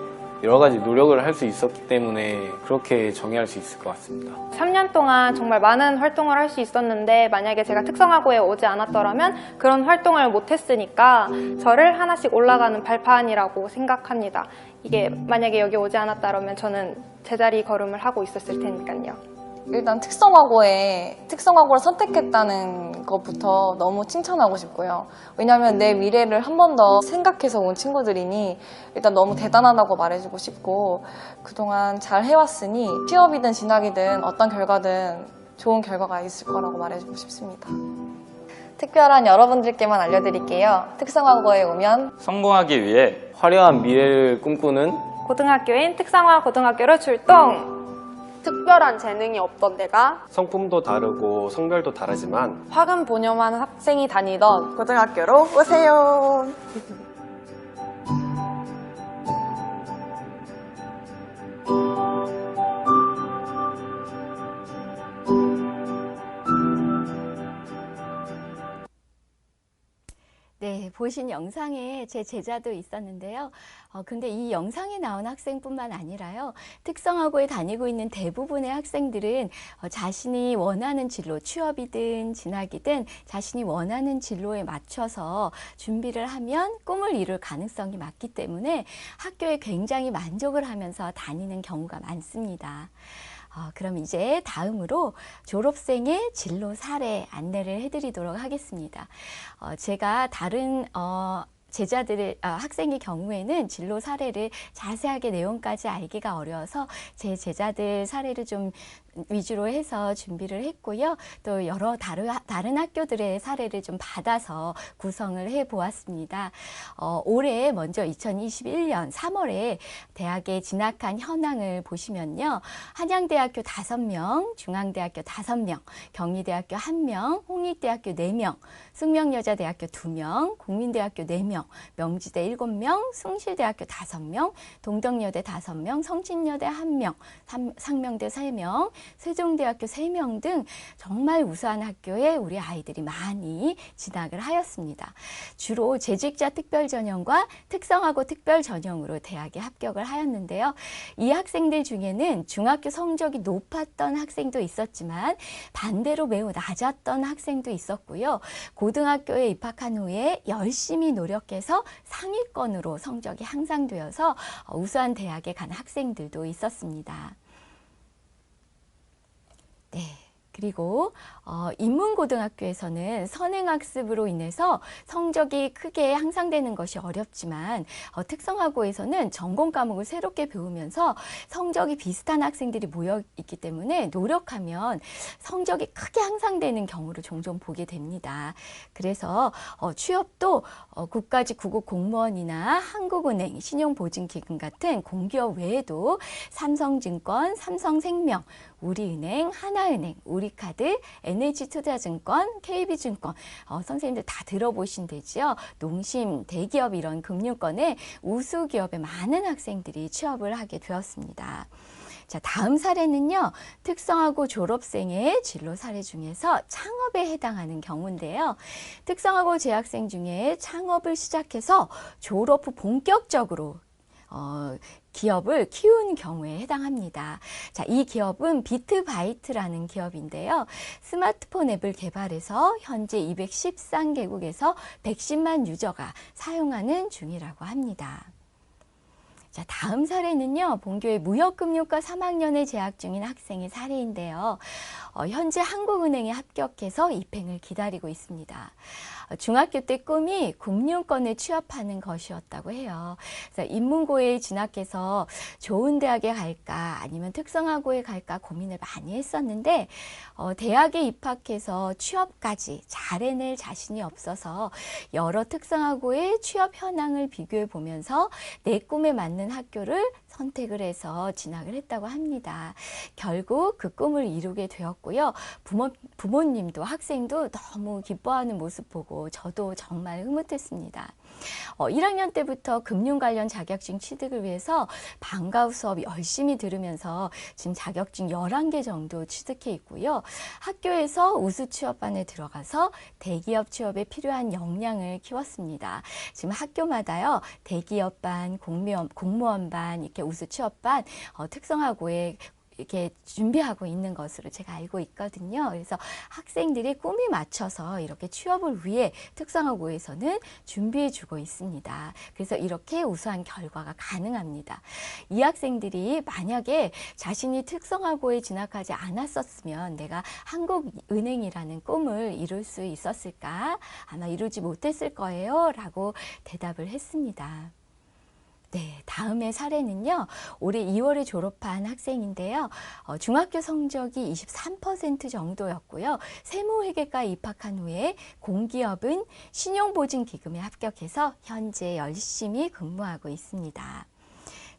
여러 가지 노력을 할 수 있었기 때문에 그렇게 정의할 수 있을 것 같습니다. 3년 동안 정말 많은 활동을 할 수 있었는데 만약에 제가 특성화고에 오지 않았더라면 그런 활동을 못했으니까 저를 하나씩 올라가는 발판이라고 생각합니다. 이게 만약에 여기 오지 않았다면 저는 제자리 걸음을 하고 있었을 테니까요. 일단 특성화고를 선택했다는 것부터 너무 칭찬하고 싶고요. 왜냐하면 내 미래를 한 번 더 생각해서 온 친구들이니 일단 너무 대단하다고 말해주고 싶고 그동안 잘 해왔으니 취업이든 진학이든 어떤 결과든 좋은 결과가 있을 거라고 말해주고 싶습니다. 특별한 여러분들께만 알려드릴게요. 특성화고에 오면 성공하기 위해 화려한 미래를 꿈꾸는 고등학교인 특성화고등학교로 출동! 특별한 재능이 없던 내가 성품도 다르고 성별도 다르지만 화금 보념한 학생이 다니던 고등학교로 오세요. 네, 보신 영상에 제 제자도 있었는데요. 근데 이 영상에 나온 학생뿐만 아니라요. 특성화고에 다니고 있는 대부분의 학생들은 자신이 원하는 진로, 취업이든 진학이든 자신이 원하는 진로에 맞춰서 준비를 하면 꿈을 이룰 가능성이 많기 때문에 학교에 굉장히 만족을 하면서 다니는 경우가 많습니다. 그럼 이제 다음으로 졸업생의 진로 사례 안내를 해드리도록 하겠습니다. 제가 다른 학생의 경우에는 진로 사례를 자세하게 내용까지 알기가 어려워서 제 제자들 사례를 좀 위주로 해서 준비를 했고요. 또 여러 다른 학교들의 사례를 좀 받아서 구성을 해보았습니다. 올해 먼저 2021년 3월에 대학에 진학한 현황을 보시면요. 한양대학교 5명, 중앙대학교 5명, 경희대학교 1명, 홍익대학교 4명, 숙명여자대학교 2명, 국민대학교 4명, 명지대 7명, 숭실대학교 5명, 동덕여대 5명, 성신여대 1명, 상명대 3명, 세종대학교 3명 등 정말 우수한 학교에 우리 아이들이 많이 진학을 하였습니다. 주로 재직자 특별전형과 특성화고 특별전형으로 대학에 합격을 하였는데요. 이 학생들 중에는 중학교 성적이 높았던 학생도 있었지만 반대로 매우 낮았던 학생도 있었고요. 고등학교에 입학한 후에 열심히 노력해서 상위권으로 성적이 향상되어서 우수한 대학에 간 학생들도 있었습니다. 네. 그리고 인문고등학교에서는 선행학습으로 인해서 성적이 크게 향상되는 것이 어렵지만 특성화고에서는 전공 과목을 새롭게 배우면서 성적이 비슷한 학생들이 모여있기 때문에 노력하면 성적이 크게 향상되는 경우를 종종 보게 됩니다. 그래서 취업도 국가직 구급 공무원이나 한국은행, 신용보증기금 같은 공기업 외에도 삼성증권, 삼성생명, 우리은행, 하나은행, 우리카드, NH투자증권, KB증권 선생님들 다 들어보신 데지요. 농심, 대기업 이런 금융권에 우수 기업에 많은 학생들이 취업을 하게 되었습니다. 자, 다음 사례는요. 특성화고 졸업생의 진로 사례 중에서 창업에 해당하는 경우인데요. 특성화고 재학생 중에 창업을 시작해서 졸업 후 본격적으로 기업을 키운 경우에 해당합니다. 자, 이 기업은 비트바이트라는 기업인데요. 스마트폰 앱을 개발해서 현재 213개국에서 110만 유저가 사용하는 중이라고 합니다. 자, 다음 사례는요. 본교의 무역금융과 3학년에 재학 중인 학생의 사례인데요. 현재 한국은행에 합격해서 입행을 기다리고 있습니다. 중학교 때 꿈이 금융권에 취업하는 것이었다고 해요. 그래서 인문고에 진학해서 좋은 대학에 갈까 아니면 특성화고에 갈까 고민을 많이 했었는데 대학에 입학해서 취업까지 잘 해낼 자신이 없어서 여러 특성화고의 취업 현황을 비교해 보면서 내 꿈에 맞는 학교를 선택을 해서 진학을 했다고 합니다. 결국 그 꿈을 이루게 되었고요. 부모님도 학생도 너무 기뻐하는 모습 보고 저도 정말 흐뭇했습니다. 1학년 때부터 금융 관련 자격증 취득을 위해서 방과 후 수업 열심히 들으면서 지금 자격증 11개 정도 취득해 있고요. 학교에서 우수 취업반에 들어가서 대기업 취업에 필요한 역량을 키웠습니다. 지금 학교마다요. 대기업반, 공무원반, 이렇게 우수 취업반, 특성화고에 이렇게 준비하고 있는 것으로 제가 알고 있거든요. 그래서 학생들이 꿈에 맞춰서 이렇게 취업을 위해 특성화고에서는 준비해 주고 있습니다. 그래서 이렇게 우수한 결과가 가능합니다. 이 학생들이 만약에 자신이 특성화고에 진학하지 않았었으면 내가 한국은행이라는 꿈을 이룰 수 있었을까? 아마 이루지 못했을 거예요. 라고 대답을 했습니다. 네, 다음의 사례는요. 올해 2월에 졸업한 학생인데요. 중학교 성적이 23% 정도였고요. 세무회계과에 입학한 후에 공기업은 신용보증기금에 합격해서 현재 열심히 근무하고 있습니다.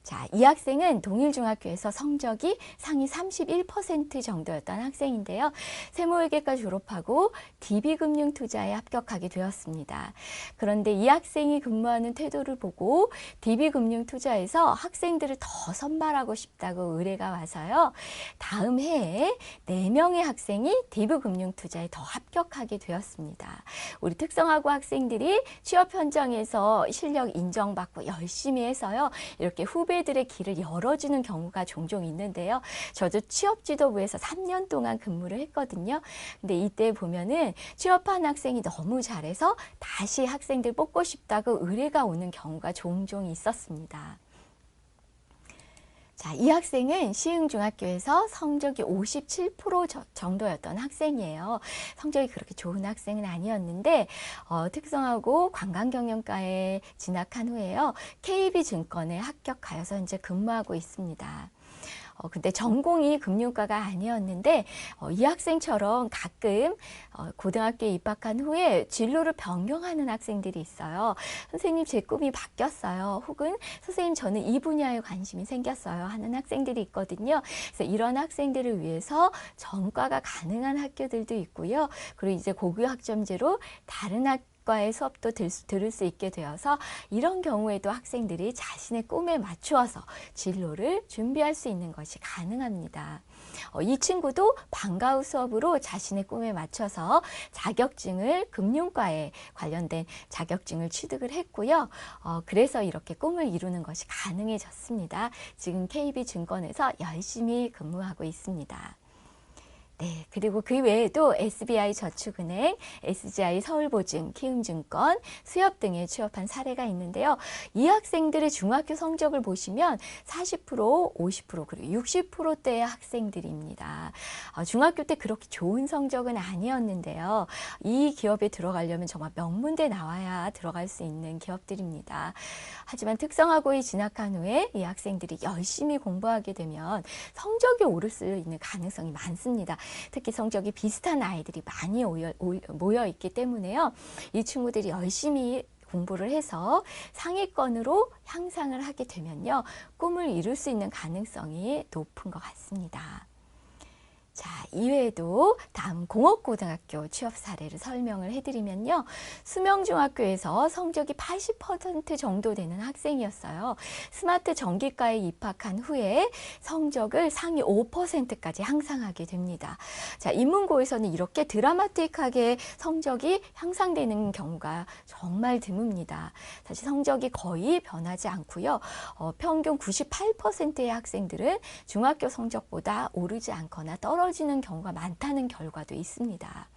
자, 이 학생은 동일중학교에서 성적이 상위 31% 정도였던 학생인데요. 세무회계과 졸업하고 DB금융투자에 합격하게 되었습니다. 그런데 이 학생이 근무하는 태도를 보고 DB금융투자에서 학생들을 더 선발하고 싶다고 의뢰가 와서요. 다음 해에 4명의 학생이 DB금융투자에 더 합격하게 되었습니다. 우리 특성화고 학생들이 취업 현장에서 실력 인정받고 열심히 해서요. 이렇게 후배들의 길을 열어주는 경우가 종종 있는데요. 저도 취업지도부에서 3년 동안 근무를 했거든요. 근데 이때 보면은 취업한 학생이 너무 잘해서 다시 학생들 뽑고 싶다고 의뢰가 오는 경우가 종종 있었습니다. 자, 이 학생은 시흥중학교에서 성적이 57% 정도였던 학생이에요. 성적이 그렇게 좋은 학생은 아니었는데 특성화고 관광경영과에 진학한 후에요. KB증권에 합격하여서 현재 근무하고 있습니다. 근데 전공이 금융과가 아니었는데 이 학생처럼 가끔 고등학교에 입학한 후에 진로를 변경하는 학생들이 있어요. 선생님, 제 꿈이 바뀌었어요. 혹은 선생님, 저는 이 분야에 관심이 생겼어요 하는 학생들이 있거든요. 그래서 이런 학생들을 위해서 전과가 가능한 학교들도 있고요. 그리고 이제 고교 학점제로 다른 과의 수업도 들을 수 있게 되어서 이런 경우에도 학생들이 자신의 꿈에 맞추어서 진로를 준비할 수 있는 것이 가능합니다. 이 친구도 방과 후 수업으로 자신의 꿈에 맞춰서 자격증을 금융과에 관련된 자격증을 취득을 했고요. 그래서 이렇게 꿈을 이루는 것이 가능해졌습니다. 지금 KB증권에서 열심히 근무하고 있습니다. 네, 그리고 그 외에도 SBI저축은행, SGI 서울보증, 키움증권, 수협 등에 취업한 사례가 있는데요. 이 학생들의 중학교 성적을 보시면 40%, 50% 그리고 60%대의 학생들입니다. 중학교 때 그렇게 좋은 성적은 아니었는데요. 이 기업에 들어가려면 정말 명문대 나와야 들어갈 수 있는 기업들입니다. 하지만 특성화고에 진학한 후에 이 학생들이 열심히 공부하게 되면 성적이 오를 수 있는 가능성이 많습니다. 특히 성적이 비슷한 아이들이 많이 모여 있기 때문에요. 이 친구들이 열심히 공부를 해서 상위권으로 향상을 하게 되면요. 꿈을 이룰 수 있는 가능성이 높은 것 같습니다. 자, 이외에도 다음 공업고등학교 취업 사례를 설명을 해드리면요. 수명중학교에서 성적이 80% 정도 되는 학생이었어요. 스마트 전기과에 입학한 후에 성적을 상위 5%까지 향상하게 됩니다. 자, 인문고에서는 이렇게 드라마틱하게 성적이 향상되는 경우가 정말 드뭅니다. 사실 성적이 거의 변하지 않고요. 평균 98%의 학생들은 중학교 성적보다 오르지 않거나 떨어지는 경우가 많다는 결과도 있습니다.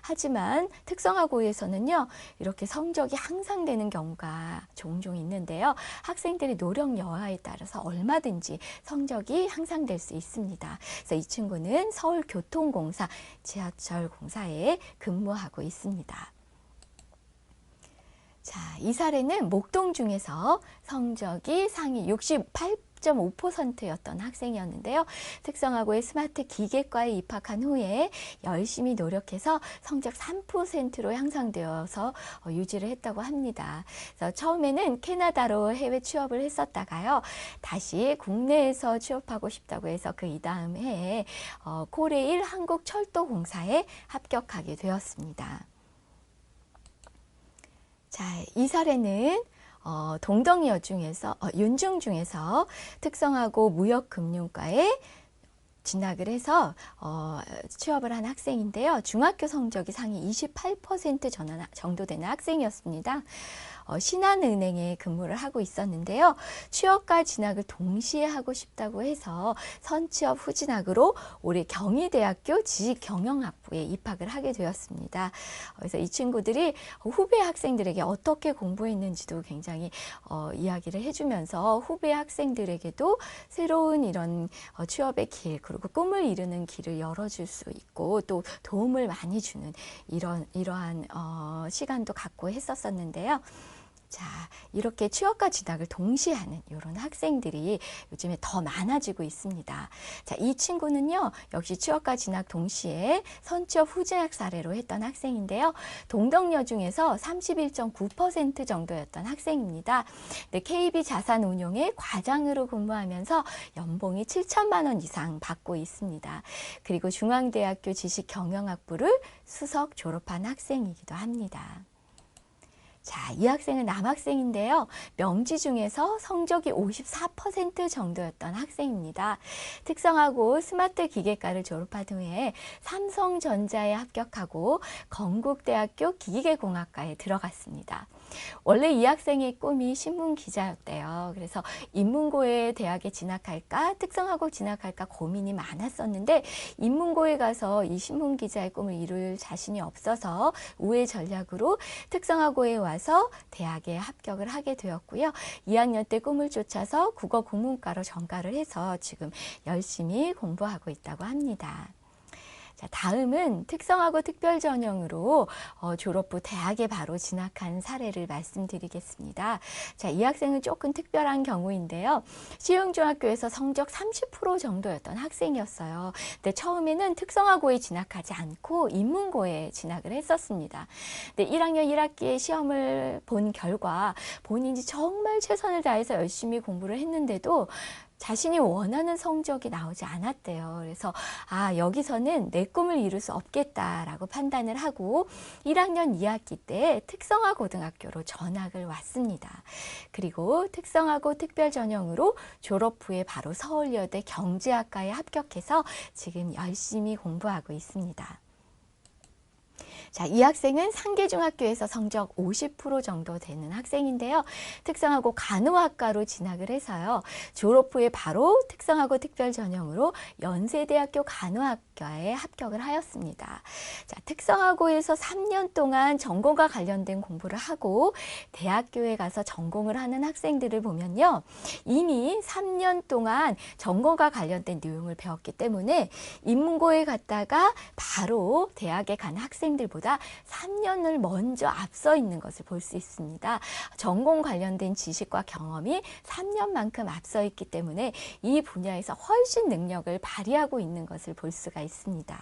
하지만 특성화고에서는요, 이렇게 성적이 향상되는 경우가 종종 있는데요. 학생들의 노력 여하에 따라서 얼마든지 성적이 향상될 수 있습니다. 그래서 이 친구는 서울교통공사 지하철공사에 근무하고 있습니다. 자, 이 사례는 목동중에서 성적이 상위 68.5%였던 학생이었는데요. 특성화고의 스마트 기계과에 입학한 후에 열심히 노력해서 성적 3%로 향상되어서 유지를 했다고 합니다. 그래서 처음에는 캐나다로 해외 취업을 했었다가요. 다시 국내에서 취업하고 싶다고 해서 그 이다음 해에 코레일 한국철도공사에 합격하게 되었습니다. 자, 이 사례는 동덕 윤중 중에서 특성화고 무역금융과에 진학을 해서 취업을 한 학생인데요. 중학교 성적이 상위 28% 정도 되는 학생이었습니다. 신한은행에 근무를 하고 있었는데요. 취업과 진학을 동시에 하고 싶다고 해서 선취업 후 진학으로 올해 경희대학교 지식경영학부에 입학을 하게 되었습니다. 그래서 이 친구들이 후배 학생들에게 어떻게 공부했는지도 굉장히 이야기를 해주면서 후배 학생들에게도 새로운 이런 취업의 길, 그리고 꿈을 이루는 길을 열어줄 수 있고 또 도움을 많이 주는 이러한 시간도 갖고 했었었는데요. 자, 이렇게 취업과 진학을 동시에 하는 이런 학생들이 요즘에 더 많아지고 있습니다. 자, 이 친구는요, 역시 취업과 진학 동시에 선취업 후 진학 사례로 했던 학생인데요. 동덕여중에서 31.9% 정도였던 학생입니다. 네, KB 자산운용의 과장으로 근무하면서 연봉이 7천만 원 이상 받고 있습니다. 그리고 중앙대학교 지식경영학부를 수석 졸업한 학생이기도 합니다. 자, 이 학생은 남학생인데요. 명지 중에서 성적이 54% 정도였던 학생입니다. 특성화고 스마트 기계과를 졸업한 후에 삼성전자에 합격하고 건국대학교 기계공학과에 들어갔습니다. 원래 이 학생의 꿈이 신문기자였대요. 그래서 인문고에 대학에 진학할까 특성화고 진학할까 고민이 많았었는데 인문고에 가서 이 신문기자의 꿈을 이룰 자신이 없어서 우회 전략으로 특성화고에 와서 대학에 합격을 하게 되었고요. 2학년 때 꿈을 쫓아서 국어국문과로 전과를 해서 지금 열심히 공부하고 있다고 합니다. 자, 다음은 특성화고 특별전형으로 졸업 후 대학에 바로 진학한 사례를 말씀드리겠습니다. 자, 이 학생은 조금 특별한 경우인데요. 시흥중학교에서 성적 30% 정도였던 학생이었어요. 근데 처음에는 특성화고에 진학하지 않고 인문고에 진학을 했었습니다. 근데 1학년 1학기에 시험을 본 결과 본인이 정말 최선을 다해서 열심히 공부를 했는데도 자신이 원하는 성적이 나오지 않았대요. 그래서 여기서는 내 꿈을 이룰 수 없겠다라고 판단을 하고 1학년 2학기 때 특성화고등학교로 전학을 왔습니다. 그리고 특성화고 특별전형으로 졸업 후에 바로 서울여대 경제학과에 합격해서 지금 열심히 공부하고 있습니다. 자, 이 학생은 상계중학교에서 성적 50% 정도 되는 학생인데요. 특성화고 간호학과로 진학을 해서요. 졸업 후에 바로 특성화고 특별전형으로 연세대학교 간호학과에 합격을 하였습니다. 자, 특성화고에서 3년 동안 전공과 관련된 공부를 하고 대학교에 가서 전공을 하는 학생들을 보면요. 이미 3년 동안 전공과 관련된 내용을 배웠기 때문에 인문고에 갔다가 바로 대학에 간 학생들보다 3년을 먼저 앞서 있는 것을 볼 수 있습니다. 전공 관련된 지식과 경험이 3년만큼 앞서 있기 때문에 이 분야에서 훨씬 능력을 발휘하고 있는 것을 볼 수가 있습니다.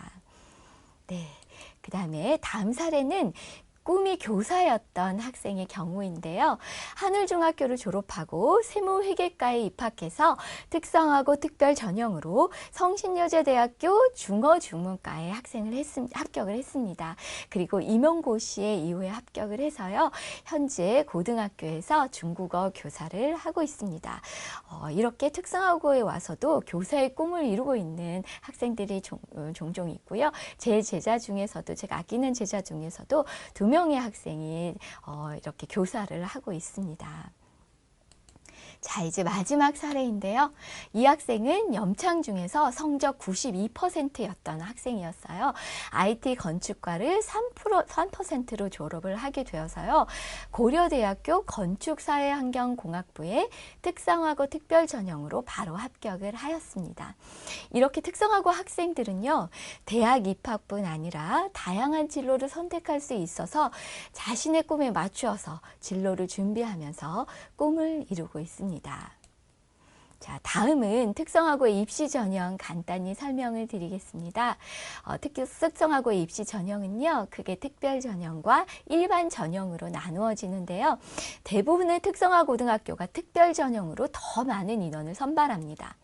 네, 그 다음에 다음 사례는 꿈이 교사였던 학생의 경우인데요. 하늘중학교를 졸업하고 세무회계과에 입학해서 특성화고 특별 전형으로 성신여자대학교 중어중문과에 합격을 했습니다. 그리고 임용고시에 이후에 합격을 해서요. 현재 고등학교에서 중국어 교사를 하고 있습니다. 이렇게 특성화고에 와서도 교사의 꿈을 이루고 있는 학생들이 종종 있고요. 제 제자 중에서도, 제가 아끼는 제자 중에서도 2명의 학생이 이렇게 교사를 하고 있습니다. 자, 이제 마지막 사례인데요. 이 학생은 염창 중에서 성적 92%였던 학생이었어요. IT 건축과를 3%로 졸업을 하게 되어서요. 고려대학교 건축사회환경공학부에 특성화고 특별 전형으로 바로 합격을 하였습니다. 이렇게 특성화고 학생들은요. 대학 입학뿐 아니라 다양한 진로를 선택할 수 있어서 자신의 꿈에 맞추어서 진로를 준비하면서 꿈을 이루고 있습니다. 자, 다음은 특성화고의 입시 전형 간단히 설명을 드리겠습니다. 특성화고의 입시 전형은요, 크게 특별 전형과 일반 전형으로 나누어지는데요. 대부분의 특성화고등학교가 특별 전형으로 더 많은 인원을 선발합니다.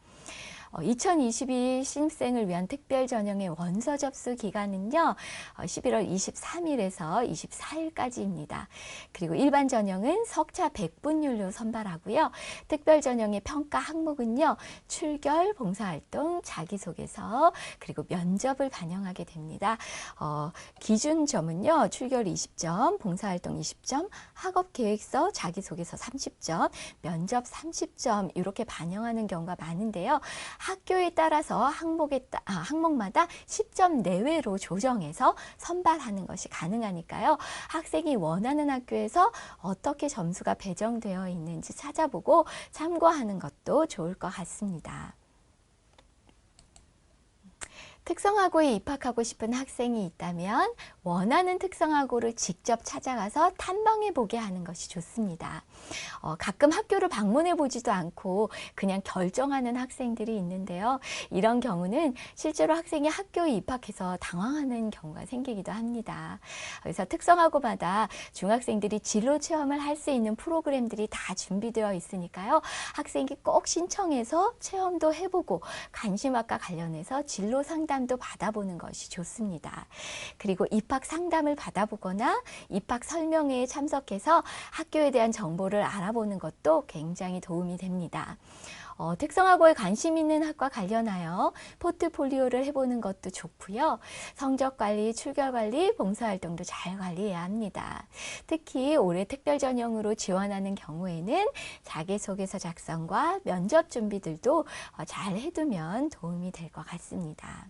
2022 신입생을 위한 특별 전형의 원서 접수 기간은요, 11월 23일에서 24일까지입니다. 그리고 일반 전형은 석차 100분율로 선발하고요. 특별 전형의 평가 항목은요, 출결, 봉사활동, 자기소개서, 그리고 면접을 반영하게 됩니다. 기준점은요, 출결 20점, 봉사활동 20점, 학업계획서, 자기소개서 30점, 면접 30점 이렇게 반영하는 경우가 많은데요. 학교에 따라서 항목마다 10점 내외로 조정해서 선발하는 것이 가능하니까요. 학생이 원하는 학교에서 어떻게 점수가 배정되어 있는지 찾아보고 참고하는 것도 좋을 것 같습니다. 특성화고에 입학하고 싶은 학생이 있다면 원하는 특성화고를 직접 찾아가서 탐방해 보게 하는 것이 좋습니다. 가끔 학교를 방문해 보지도 않고 그냥 결정하는 학생들이 있는데요. 이런 경우는 실제로 학생이 학교에 입학해서 당황하는 경우가 생기기도 합니다. 그래서 특성화고마다 중학생들이 진로 체험을 할 수 있는 프로그램들이 다 준비되어 있으니까요. 학생이 꼭 신청해서 체험도 해보고 관심학과 관련해서 진로 상담도 받아보는 것이 좋습니다. 그리고 입학 상담을 받아보거나 입학 설명회에 참석해서 학교에 대한 정보를 알아보는 것도 굉장히 도움이 됩니다. 특성화고에 관심 있는 학과 관련하여 포트폴리오를 해보는 것도 좋고요. 성적관리, 출결관리, 봉사활동도 잘 관리해야 합니다. 특히 올해 특별전형으로 지원하는 경우에는 자기소개서 작성과 면접 준비들도 잘 해두면 도움이 될 것 같습니다.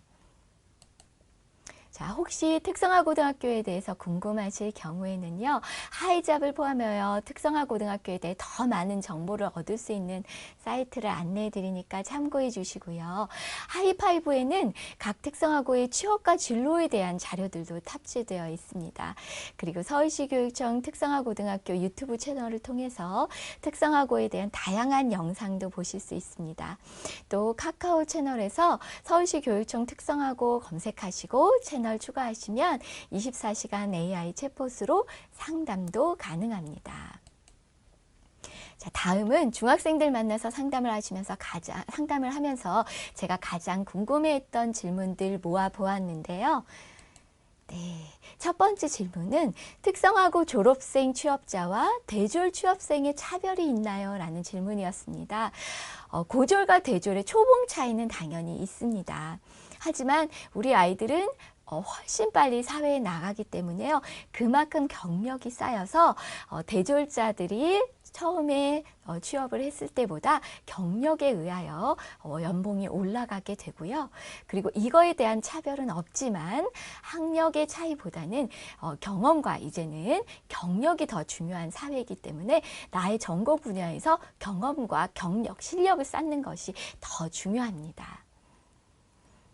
자, 혹시 특성화고등학교에 대해서 궁금하실 경우에는요. 하이잡을 포함하여 특성화고등학교에 대해 더 많은 정보를 얻을 수 있는 사이트를 안내해 드리니까 참고해 주시고요. 하이파이브에는 각 특성화고의 취업과 진로에 대한 자료들도 탑재되어 있습니다. 그리고 서울시 교육청 특성화고등학교 유튜브 채널을 통해서 특성화고에 대한 다양한 영상도 보실 수 있습니다. 또 카카오 채널에서 서울시 교육청 특성화고 검색하시고 채널 추가하시면 24시간 AI 챗봇으로 상담도 가능합니다. 자, 다음은 중학생들 만나서 상담을 하면서 제가 가장 궁금해했던 질문들 모아보았는데요. 네, 첫 번째 질문은 특성화고 졸업생 취업자와 대졸 취업생의 차별이 있나요? 라는 질문이었습니다. 고졸과 대졸의 초봉 차이는 당연히 있습니다. 하지만 우리 아이들은 훨씬 빨리 사회에 나가기 때문에요. 그만큼 경력이 쌓여서 대졸자들이 처음에 취업을 했을 때보다 경력에 의하여 연봉이 올라가게 되고요. 그리고 이거에 대한 차별은 없지만 학력의 차이보다는 경험과 이제는 경력이 더 중요한 사회이기 때문에 나의 전공 분야에서 경험과 경력, 실력을 쌓는 것이 더 중요합니다.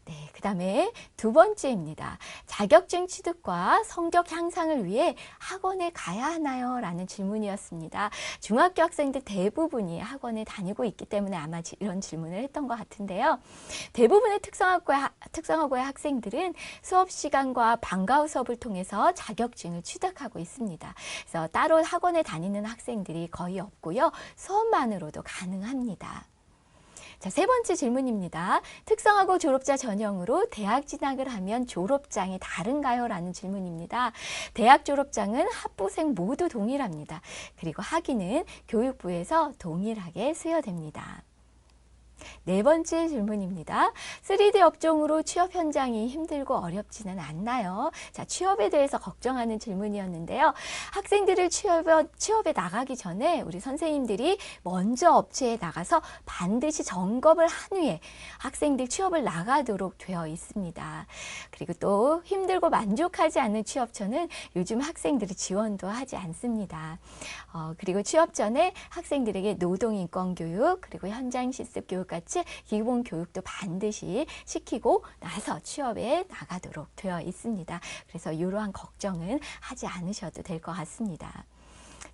네, 그 다음에 두 번째입니다. 자격증 취득과 성적 향상을 위해 학원에 가야 하나요? 라는 질문이었습니다. 중학교 학생들 대부분이 학원에 다니고 있기 때문에 아마 이런 질문을 했던 것 같은데요. 대부분의 특성화고의 학생들은 수업 시간과 방과 후 수업을 통해서 자격증을 취득하고 있습니다. 그래서 따로 학원에 다니는 학생들이 거의 없고요. 수업만으로도 가능합니다. 자, 세 번째 질문입니다. 특성화고 졸업자 전형으로 대학 진학을 하면 졸업장이 다른가요? 라는 질문입니다. 대학 졸업장은 학부생 모두 동일합니다. 그리고 학위는 교육부에서 동일하게 수여됩니다. 네 번째 질문입니다. 3D 업종으로 취업 현장이 힘들고 어렵지는 않나요? 자, 취업에 대해서 걱정하는 질문이었는데요. 학생들을 취업에 나가기 전에 우리 선생님들이 먼저 업체에 나가서 반드시 점검을 한 후에 학생들 취업을 나가도록 되어 있습니다. 그리고 또 힘들고 만족하지 않는 취업처는 요즘 학생들이 지원도 하지 않습니다. 그리고 취업 전에 학생들에게 노동인권교육 그리고 현장 실습 교육 같이 기본 교육도 반드시 시키고 나서 취업에 나가도록 되어 있습니다. 그래서 이러한 걱정은 하지 않으셔도 될 것 같습니다.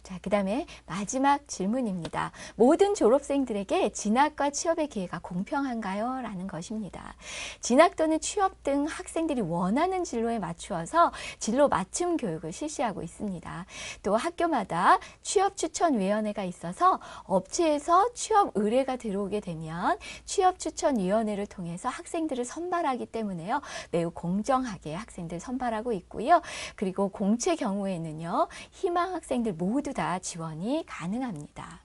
자, 그 다음에 마지막 질문입니다. 모든 졸업생들에게 진학과 취업의 기회가 공평한가요? 라는 것입니다. 진학 또는 취업 등 학생들이 원하는 진로에 맞추어서 진로 맞춤 교육을 실시하고 있습니다. 또 학교마다 취업추천위원회가 있어서 업체에서 취업 의뢰가 들어오게 되면 취업추천위원회를 통해서 학생들을 선발하기 때문에요. 매우 공정하게 학생들 선발하고 있고요. 그리고 공채 경우에는요. 희망 학생들 모두 다 지원이 가능합니다.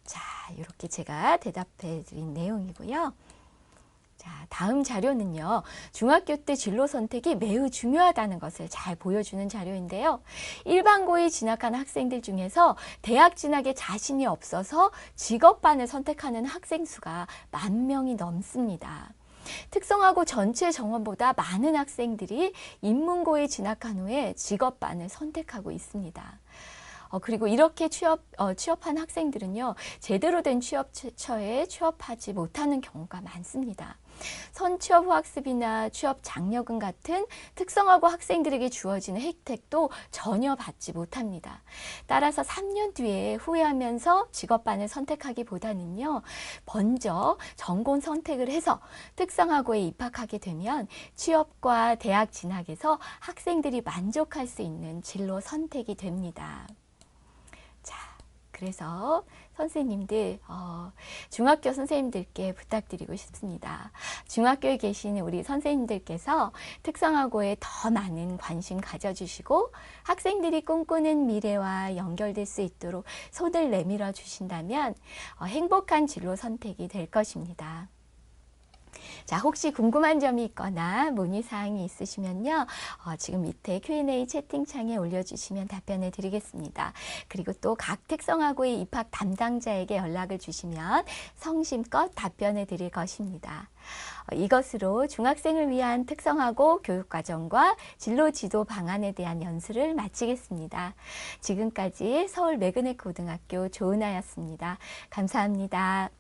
자, 이렇게 제가 대답해 드린 내용이고요. 자, 다음 자료는요. 중학교 때 진로 선택이 매우 중요하다는 것을 잘 보여주는 자료인데요. 일반고에 진학한 학생들 중에서 대학 진학에 자신이 없어서 직업반을 선택하는 학생 수가 10,000명이 넘습니다. 특성화고 전체 정원보다 많은 학생들이 인문고에 진학한 후에 직업반을 선택하고 있습니다. 그리고 이렇게 취업한 학생들은요, 제대로 된 취업처에 취업하지 못하는 경우가 많습니다. 선취업 후학습이나 취업 장려금 같은 특성화고 학생들에게 주어지는 혜택도 전혀 받지 못합니다. 따라서 3년 뒤에 후회하면서 직업반을 선택하기보다는요, 먼저 전공 선택을 해서 특성화고에 입학하게 되면 취업과 대학 진학에서 학생들이 만족할 수 있는 진로 선택이 됩니다. 자, 그래서 선생님들, 중학교 선생님들께 부탁드리고 싶습니다. 중학교에 계시는 우리 선생님들께서 특성화고에 더 많은 관심 가져주시고 학생들이 꿈꾸는 미래와 연결될 수 있도록 손을 내밀어 주신다면 행복한 진로 선택이 될 것입니다. 자, 혹시 궁금한 점이 있거나 문의사항이 있으시면요. 지금 밑에 Q&A 채팅창에 올려주시면 답변해 드리겠습니다. 그리고 또 각 특성화고의 입학 담당자에게 연락을 주시면 성심껏 답변해 드릴 것입니다. 이것으로 중학생을 위한 특성화고 교육과정과 진로 지도 방안에 대한 연수를 마치겠습니다. 지금까지 서울 매그넷 고등학교 조은아였습니다. 감사합니다.